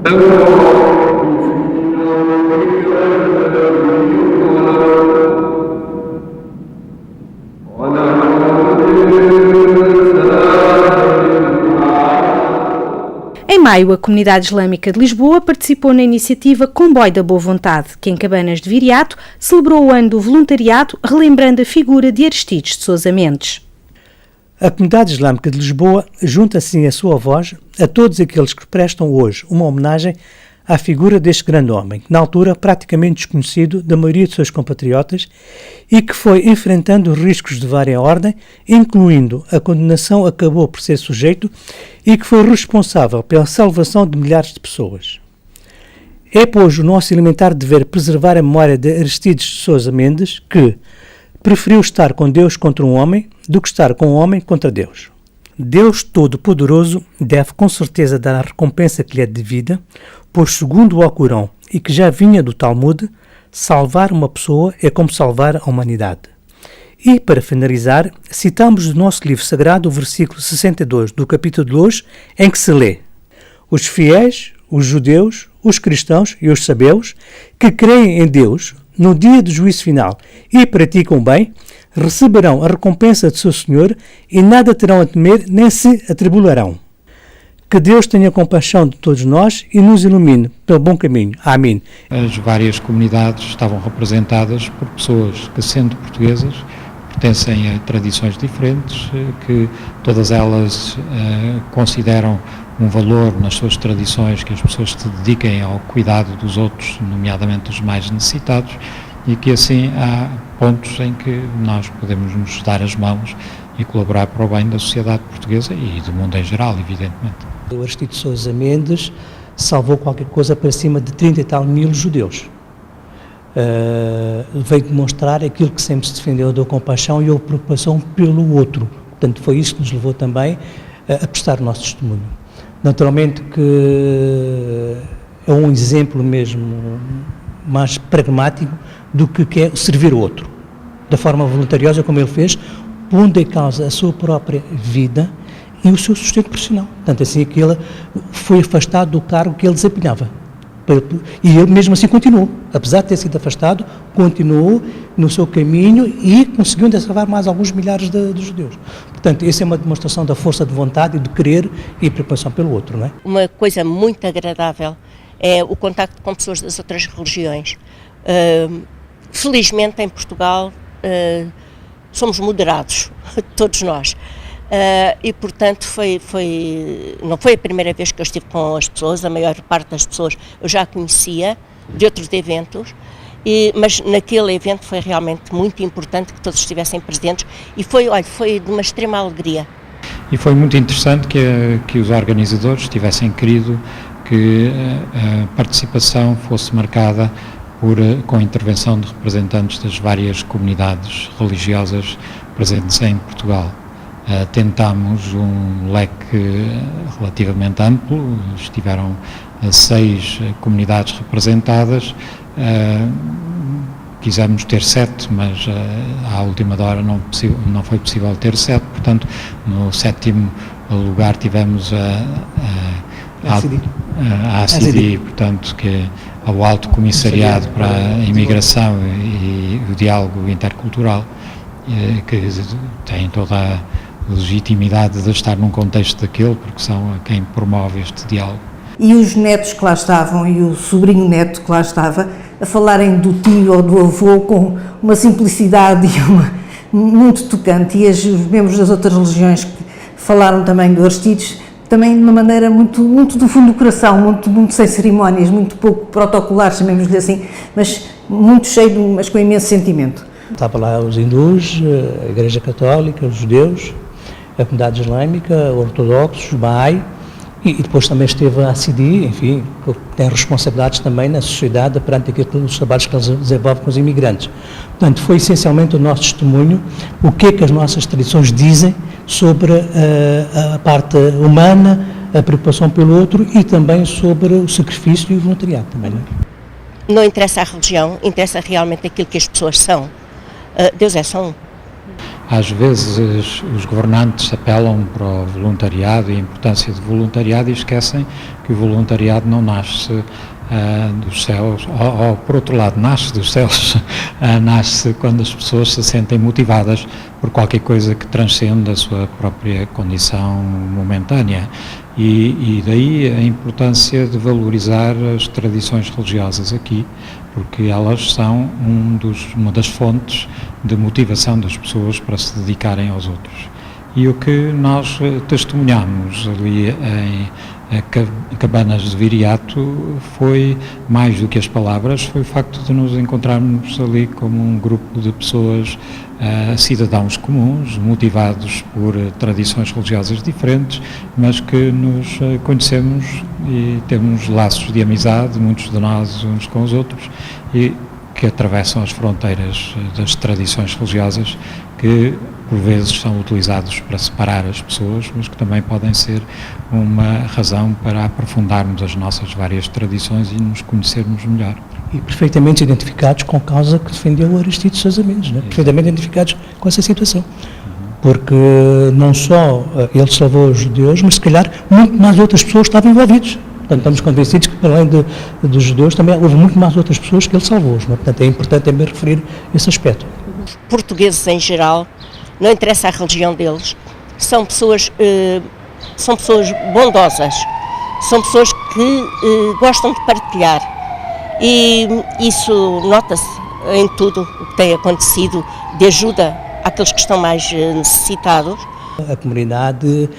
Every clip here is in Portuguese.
Em maio, a Comunidade Islâmica de Lisboa participou na iniciativa Comboio da Boa Vontade, que em Cabanas de Viriato celebrou o ano do voluntariado, relembrando a figura de Aristides de Sousa Mendes. A Comunidade Islâmica de Lisboa junta assim a sua voz a todos aqueles que prestam hoje uma homenagem à figura deste grande homem, na altura praticamente desconhecido da maioria de seus compatriotas e que foi enfrentando riscos de vária ordem, incluindo a condenação a que acabou por ser sujeito e que foi responsável pela salvação de milhares de pessoas. É, pois, o nosso elementar dever preservar a memória de Aristides de Sousa Mendes, que preferiu estar com Deus contra um homem do que estar com um homem contra Deus. Deus Todo-Poderoso deve com certeza dar a recompensa que lhe é devida, pois segundo o Alcorão, e que já vinha do Talmud, salvar uma pessoa é como salvar a humanidade. E, para finalizar, citamos do nosso livro sagrado o versículo 62 do capítulo 2, em que se lê: os fiéis, os judeus, os cristãos e os sabeus, que creem em Deus, no dia do juízo final, e praticam bem, receberão a recompensa de seu Senhor e nada terão a temer nem se atribularão. Que Deus tenha compaixão de todos nós e nos ilumine pelo bom caminho. Amém. As várias comunidades estavam representadas por pessoas que, sendo portuguesas, pertencem a tradições diferentes, que todas elas consideram um valor nas suas tradições que as pessoas se dediquem ao cuidado dos outros, nomeadamente dos mais necessitados, e que assim há pontos em que nós podemos nos dar as mãos e colaborar para o bem da sociedade portuguesa e do mundo em geral, evidentemente. O Aristides Sousa Mendes salvou qualquer coisa para cima de 30 e tal mil judeus. Veio demonstrar aquilo que sempre se defendeu da compaixão e a preocupação pelo outro. Portanto, foi isso que nos levou também a prestar o nosso testemunho. Naturalmente que é um exemplo mesmo mais pragmático do que é servir o outro, da forma voluntariosa como ele fez, pondo em causa a sua própria vida e o seu sustento profissional. Tanto assim que ele foi afastado do cargo que ele desempenhava. E ele mesmo assim continuou, apesar de ter sido afastado, continuou no seu caminho e conseguiu ainda salvar mais alguns milhares de judeus. Portanto, essa é uma demonstração da força de vontade e de querer e preocupação pelo outro, não é? Uma coisa muito agradável é o contacto com pessoas das outras religiões. Felizmente em Portugal somos moderados, todos nós. E portanto não foi a primeira vez que eu estive com as pessoas, a maior parte das pessoas eu já conhecia de outros eventos, mas naquele evento foi realmente muito importante que todos estivessem presentes e foi de uma extrema alegria. E foi muito interessante que os organizadores tivessem querido que a participação fosse marcada com a intervenção de representantes das várias comunidades religiosas presentes em Portugal. Tentámos um leque relativamente amplo, estiveram 6 comunidades representadas, quisemos ter 7, mas à última hora não foi possível ter 7, portanto no 7º lugar tivemos a ACIDI, portanto, que é o Alto Comissariado para a Imigração e o Diálogo Intercultural, que tem toda a legitimidade de estar num contexto daquele, porque são quem promove este diálogo. E os netos que lá estavam e o sobrinho neto que lá estava a falarem do tio ou do avô com uma simplicidade e muito tocante, e os membros das outras religiões que falaram também do Aristides, também de uma maneira muito do fundo do coração, muito sem cerimónias, muito pouco protocolar, chamemos-lhe assim, mas muito cheio, mas com imenso sentimento. Estava lá os hindus, a Igreja Católica, os judeus, a comunidade islâmica, ortodoxos, o Bahá'í, e depois também esteve a ACIDI, enfim, que tem responsabilidades também na sociedade perante os trabalhos que eles desenvolvem com os imigrantes. Portanto, foi essencialmente o nosso testemunho, o que é que as nossas tradições dizem sobre a parte humana, a preocupação pelo outro e também sobre o sacrifício e o voluntariado também, não é? Não interessa a religião, interessa realmente aquilo que as pessoas são. Deus é só um. Às vezes os governantes apelam para o voluntariado e a importância do voluntariado e esquecem que o voluntariado não nasce dos céus, ou por outro lado, nasce dos céus, nasce quando as pessoas se sentem motivadas por qualquer coisa que transcenda a sua própria condição momentânea. E daí a importância de valorizar as tradições religiosas aqui, porque elas são uma das fontes de motivação das pessoas para se dedicarem aos outros. E o que nós testemunhamos ali em Cabanas de Viriato foi, mais do que as palavras, foi o facto de nos encontrarmos ali como um grupo de pessoas, cidadãos comuns, motivados por tradições religiosas diferentes, mas que nos conhecemos e temos laços de amizade, muitos de nós uns com os outros, e que atravessam as fronteiras das tradições religiosas que por vezes são utilizados para separar as pessoas, mas que também podem ser uma razão para aprofundarmos as nossas várias tradições e nos conhecermos melhor. E perfeitamente identificados com a causa que defendeu o Aristides Sousa Mendes, né? Perfeitamente identificados com essa situação. Porque não só ele salvou os judeus, mas se calhar muito mais outras pessoas estavam envolvidas. Portanto, estamos convencidos que, para além dos judeus, também houve muito mais outras pessoas que ele salvou. Não? Portanto, é importante também referir esse aspecto. Portugueses em geral, não interessa a religião deles, são pessoas bondosas, são pessoas que gostam de partilhar, e isso nota-se em tudo o que tem acontecido de ajuda àqueles que estão mais necessitados. A comunidade,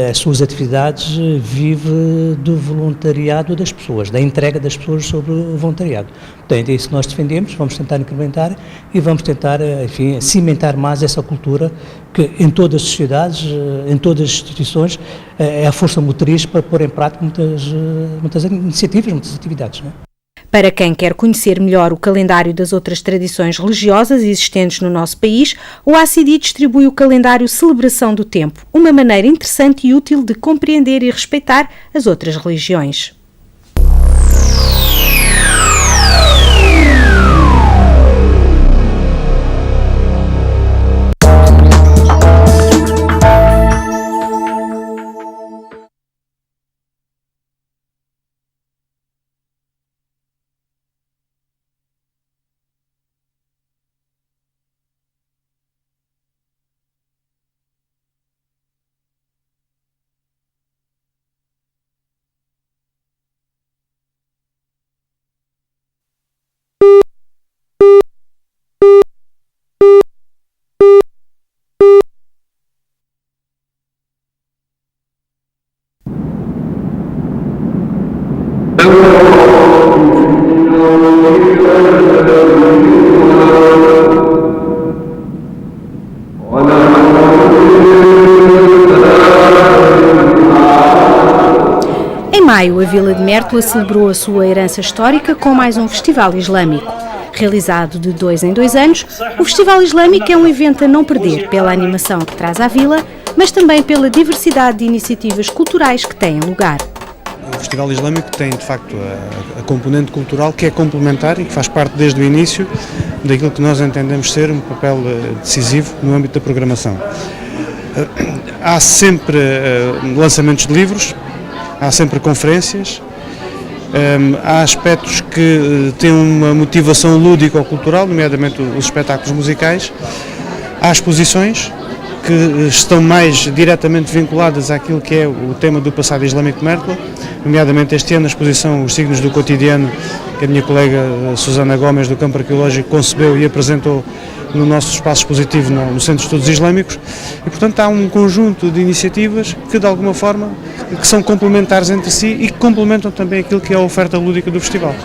as suas atividades, vive do voluntariado das pessoas, da entrega das pessoas sobre o voluntariado. Portanto, é isso que nós defendemos, vamos tentar incrementar e vamos tentar, enfim, cimentar mais essa cultura que em todas as sociedades, em todas as instituições, é a força motriz para pôr em prática muitas iniciativas, muitas atividades, não é? Para quem quer conhecer melhor o calendário das outras tradições religiosas existentes no nosso país, o ACIDI distribui o calendário Celebração do Tempo, uma maneira interessante e útil de compreender e respeitar as outras religiões. Em maio, a Vila de Mértola celebrou a sua herança histórica com mais um festival islâmico. Realizado de 2 em 2 anos, o Festival Islâmico é um evento a não perder pela animação que traz à vila, mas também pela diversidade de iniciativas culturais que têm lugar. O Festival Islâmico tem, de facto, a componente cultural que é complementar e que faz parte desde o início daquilo que nós entendemos ser um papel decisivo no âmbito da programação. Há sempre lançamentos de livros, há sempre conferências, há aspectos que têm uma motivação lúdica ou cultural, nomeadamente os espetáculos musicais, há exposições que estão mais diretamente vinculadas àquilo que é o tema do passado islâmico de Mértola, nomeadamente este ano a exposição Os Signos do Cotidiano, que a minha colega Susana Gomes do Campo Arqueológico concebeu e apresentou no nosso espaço expositivo no Centro de Estudos Islâmicos, e portanto há um conjunto de iniciativas que de alguma forma que são complementares entre si e que complementam também aquilo que é a oferta lúdica do festival.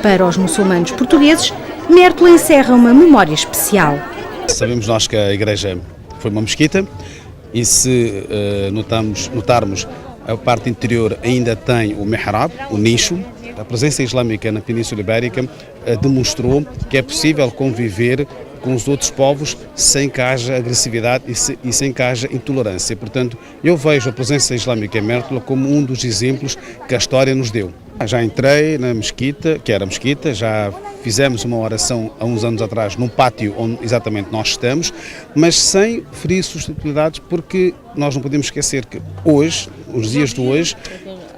Para os muçulmanos portugueses, Mértola encerra uma memória especial. Sabemos nós que a igreja foi uma mesquita e se notarmos a parte interior ainda tem o mihrab, o nicho. A presença islâmica na Península Ibérica demonstrou que é possível conviver com os outros povos sem que haja agressividade e sem que haja intolerância. Portanto, eu vejo a presença islâmica em Mértola como um dos exemplos que a história nos deu. Já entrei na mesquita, que era a mesquita, já fizemos uma oração há uns anos atrás num pátio onde exatamente nós estamos, mas sem ferir suscetibilidades, porque nós não podemos esquecer que hoje, os dias de hoje,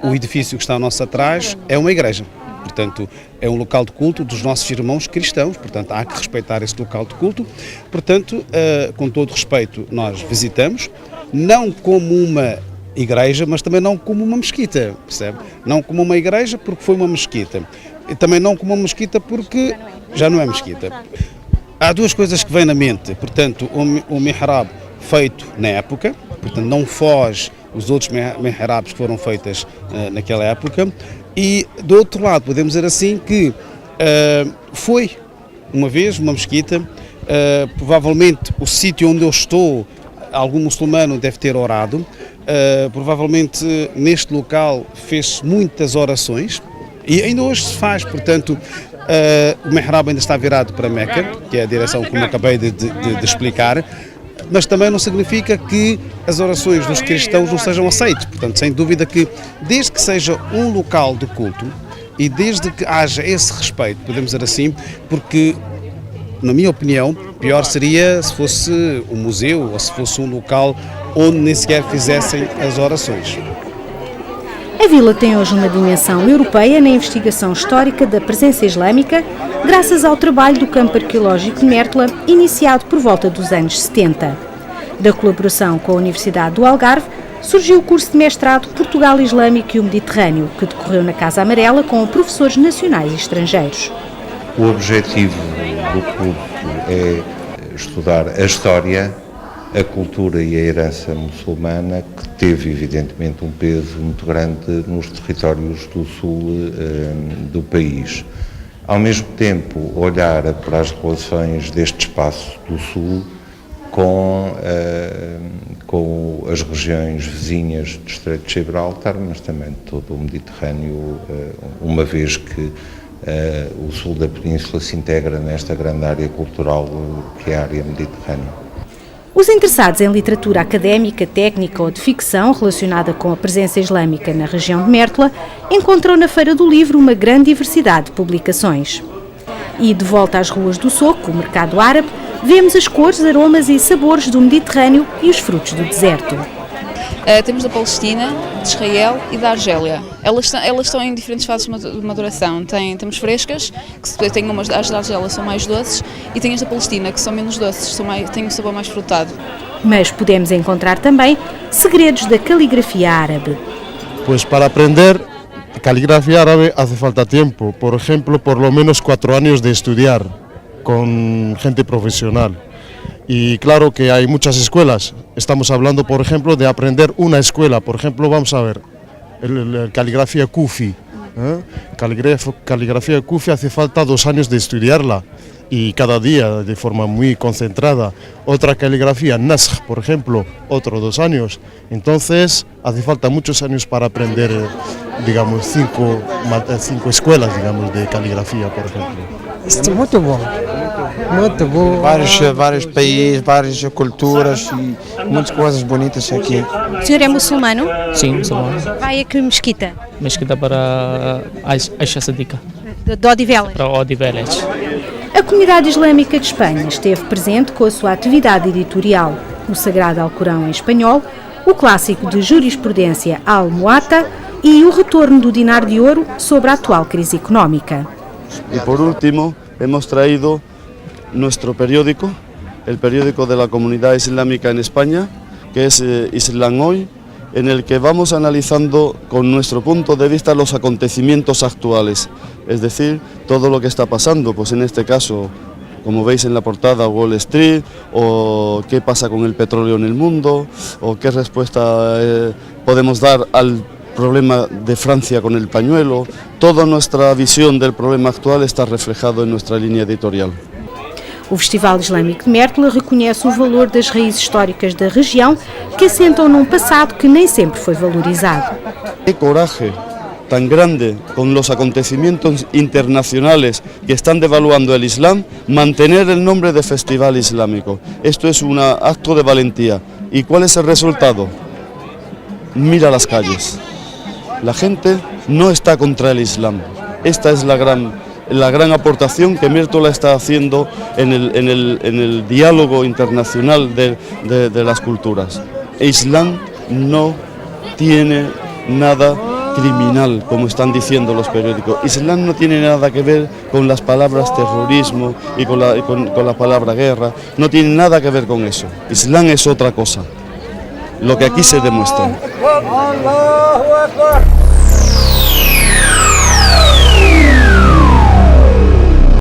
o edifício que está ao nosso atrás é uma igreja. Portanto, é um local de culto dos nossos irmãos cristãos, portanto, há que respeitar esse local de culto. Portanto, com todo respeito, nós visitamos, não como uma igreja, mas também não como uma mesquita, percebe? Não como uma igreja porque foi uma mesquita, e também não como uma mesquita porque já não é mesquita. Há duas coisas que vêm na mente, portanto, o mihrab feito na época, portanto, não foge os outros mihrabs que foram feitos naquela época, e do outro lado, podemos dizer assim que foi uma vez uma mesquita, provavelmente o sítio onde eu estou, algum muçulmano deve ter orado, provavelmente neste local fez muitas orações e ainda hoje se faz, portanto o mihrab ainda está virado para Meca, que é a direção como acabei de explicar, mas também não significa que as orações dos cristãos não sejam aceitas, portanto sem dúvida que desde que seja um local de culto e desde que haja esse respeito, podemos dizer assim, porque na minha opinião, pior seria se fosse um museu ou se fosse um local onde nem sequer fizessem as orações. A vila tem hoje uma dimensão europeia na investigação histórica da presença islâmica, graças ao trabalho do campo arqueológico de Mértola, iniciado por volta dos anos 70. Da colaboração com a Universidade do Algarve, surgiu o curso de mestrado Portugal Islâmico e o Mediterrâneo, que decorreu na Casa Amarela com professores nacionais e estrangeiros. O objetivo do curso é estudar a história, a cultura e a herança muçulmana, que teve evidentemente um peso muito grande nos territórios do sul do país. Ao mesmo tempo, olhar para as relações deste espaço do sul com as regiões vizinhas do Estreito de Gibraltar, mas também de todo o Mediterrâneo, uma vez que o sul da península se integra nesta grande área cultural que é a área mediterrânea. Os interessados em literatura académica, técnica ou de ficção relacionada com a presença islâmica na região de Mértola encontram na Feira do Livro uma grande diversidade de publicações. E de volta às ruas do Soco, o mercado árabe, vemos as cores, aromas e sabores do Mediterrâneo e os frutos do deserto. Temos da Palestina, de Israel e da Argélia. Elas estão em diferentes fases de maduração. Temos frescas, que tem umas, as da Argélia são mais doces, e tem as da Palestina, que são menos doces, têm um sabor mais frutado. Mas podemos encontrar também segredos da caligrafia árabe. Pues para aprender caligrafía árabe hace falta tiempo. Por ejemplo, por lo menos 4 años de estudiar con gente profesional. Y claro que hay muchas escuelas. Estamos hablando, por ejemplo, de aprender una escuela. Por ejemplo, vamos a ver, caligrafía kufi. Caligrafía kufi hace falta 2 años de estudiarla y cada día de forma muy concentrada. Otra caligrafía, Naskh, por ejemplo, otros 2 años. Entonces, hace falta muchos años para aprender, digamos, 5 escuelas, digamos, de caligrafia, por exemplo. Isto é muito bom. Muito bom. Vários países, várias culturas e muitas coisas bonitas aqui. O senhor é muçulmano? Sim, muçulmano. Vai a que mesquita? Mesquita para Aisha Sadiqa. De Odivelas? Para Odivelas. A comunidade islâmica de Espanha esteve presente com a sua atividade editorial, o Sagrado Alcorão em espanhol, o clássico de jurisprudência Al-Muwatta e o retorno do dinar de ouro sobre a atual crise económica. Y por último, hemos traído nuestro periódico, el periódico de la comunidad islámica en España, que es Islam Hoy, en el que vamos analizando con nuestro punto de vista los acontecimientos actuales, es decir, todo lo que está pasando, pues en este caso, como veis en la portada, Wall Street, o qué pasa con el petróleo en el mundo, o qué respuesta podemos dar al problema de Francia con el pañuelo. Toda nuestra visión del problema actual está reflejado en nuestra línea editorial. O Festival Islâmico de Mértola reconhece o valor das raízes históricas da região, que assentam num passado que nem sempre foi valorizado. Qué coraje tan grande con los acontecimientos internacionales que están devaluando el Islam, mantener el nombre de Festival Islámico. Esto es un acto de valentía. ¿Y cuál es el resultado? Mira las calles. La gente no está contra el Islam. Esta es la gran aportación que Mértola está haciendo en el diálogo internacional de las culturas. Islam no tiene nada criminal, como están diciendo los periódicos. Islam no tiene nada que ver con las palabras terrorismo y con la palabra guerra, no tiene nada que ver con eso. Islam es otra cosa, lo que aquí se demuestra.